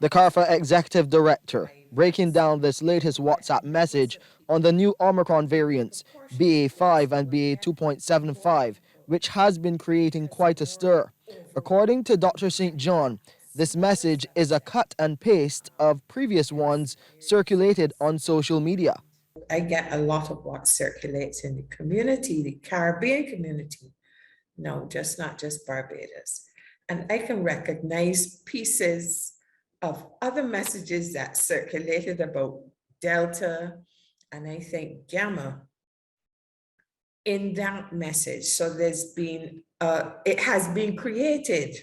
The CARPHA executive director breaking down this latest WhatsApp message on the new Omicron variants, BA5 and BA2.75, which has been creating quite a stir. According to Dr. St. John, this message is a cut and paste of previous ones circulated on social media. I get a lot of what circulates in the community, the Caribbean community. No, not just Barbados. And I can recognize pieces of other messages that circulated about Delta and I think Gamma in that message. So there's been, it has been created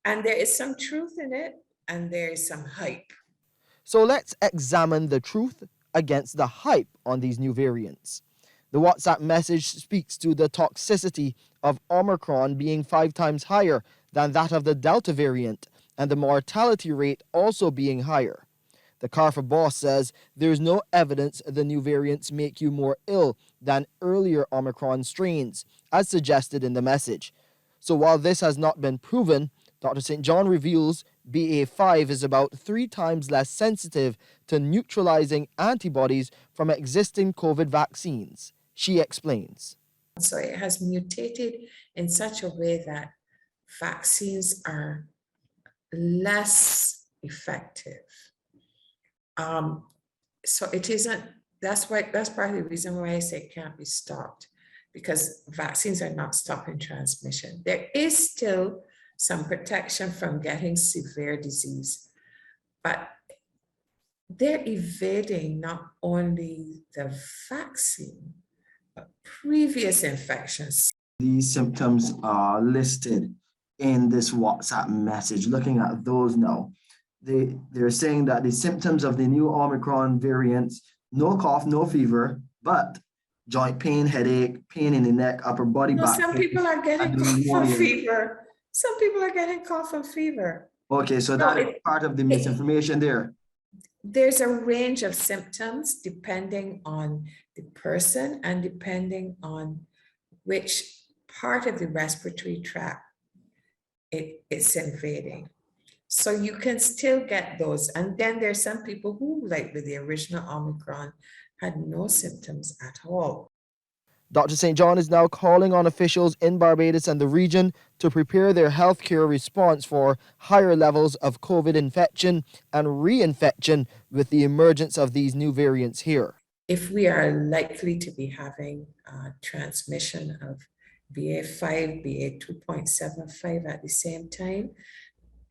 and there is some truth in it and there is some hype. So let's examine the truth against the hype on these new variants. The WhatsApp message speaks to the toxicity of Omicron being 5 times higher than that of the Delta variant, and the mortality rate also being higher. The CARPHA boss says there's no evidence the new variants make you more ill than earlier Omicron strains, as suggested in the message. So while this has not been proven, Dr. St. John reveals BA5 is about 3 times less sensitive to neutralizing antibodies from existing COVID vaccines. She explains. So it has mutated in such a way that vaccines are less effective. So it isn't, that's part of the reason why I say it can't be stopped, because vaccines are not stopping transmission. There is still some protection from getting severe disease, but they're evading not only the vaccine, but previous infections. These symptoms are listed in this WhatsApp message. Looking at those now, they're saying that the symptoms of the new Omicron variants, no cough, no fever, but joint pain, headache, pain in the neck, upper body, back. Some people are getting cough and fever. Some people are getting cough and fever. Okay, so that is part of the misinformation there. There's a range of symptoms depending on the person and depending on which part of the respiratory tract it's invading. So you can still get those. And then there's some people who, like with the original Omicron, had no symptoms at all. Dr. St. John is now calling on officials in Barbados and the region to prepare their healthcare response for higher levels of COVID infection and reinfection with the emergence of these new variants here. If we are likely to be having transmission of BA5, BA2.75 at the same time,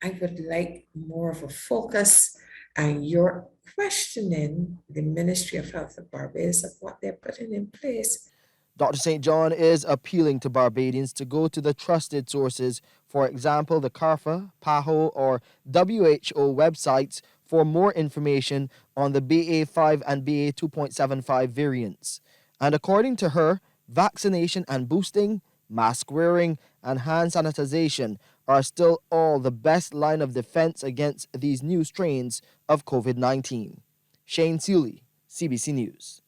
I would like more of a focus, and you're questioning the Ministry of Health of Barbados of what they're putting in place. Dr. St. John is appealing to Barbadians to go to the trusted sources, for example, the CARPHA, PAHO, or WHO websites for more information on the BA5 and BA2.75 variants. And according to her, vaccination and boosting, mask wearing, and hand sanitization are still all the best line of defense against these new strains of COVID-19. Shane Seeley, CBC News.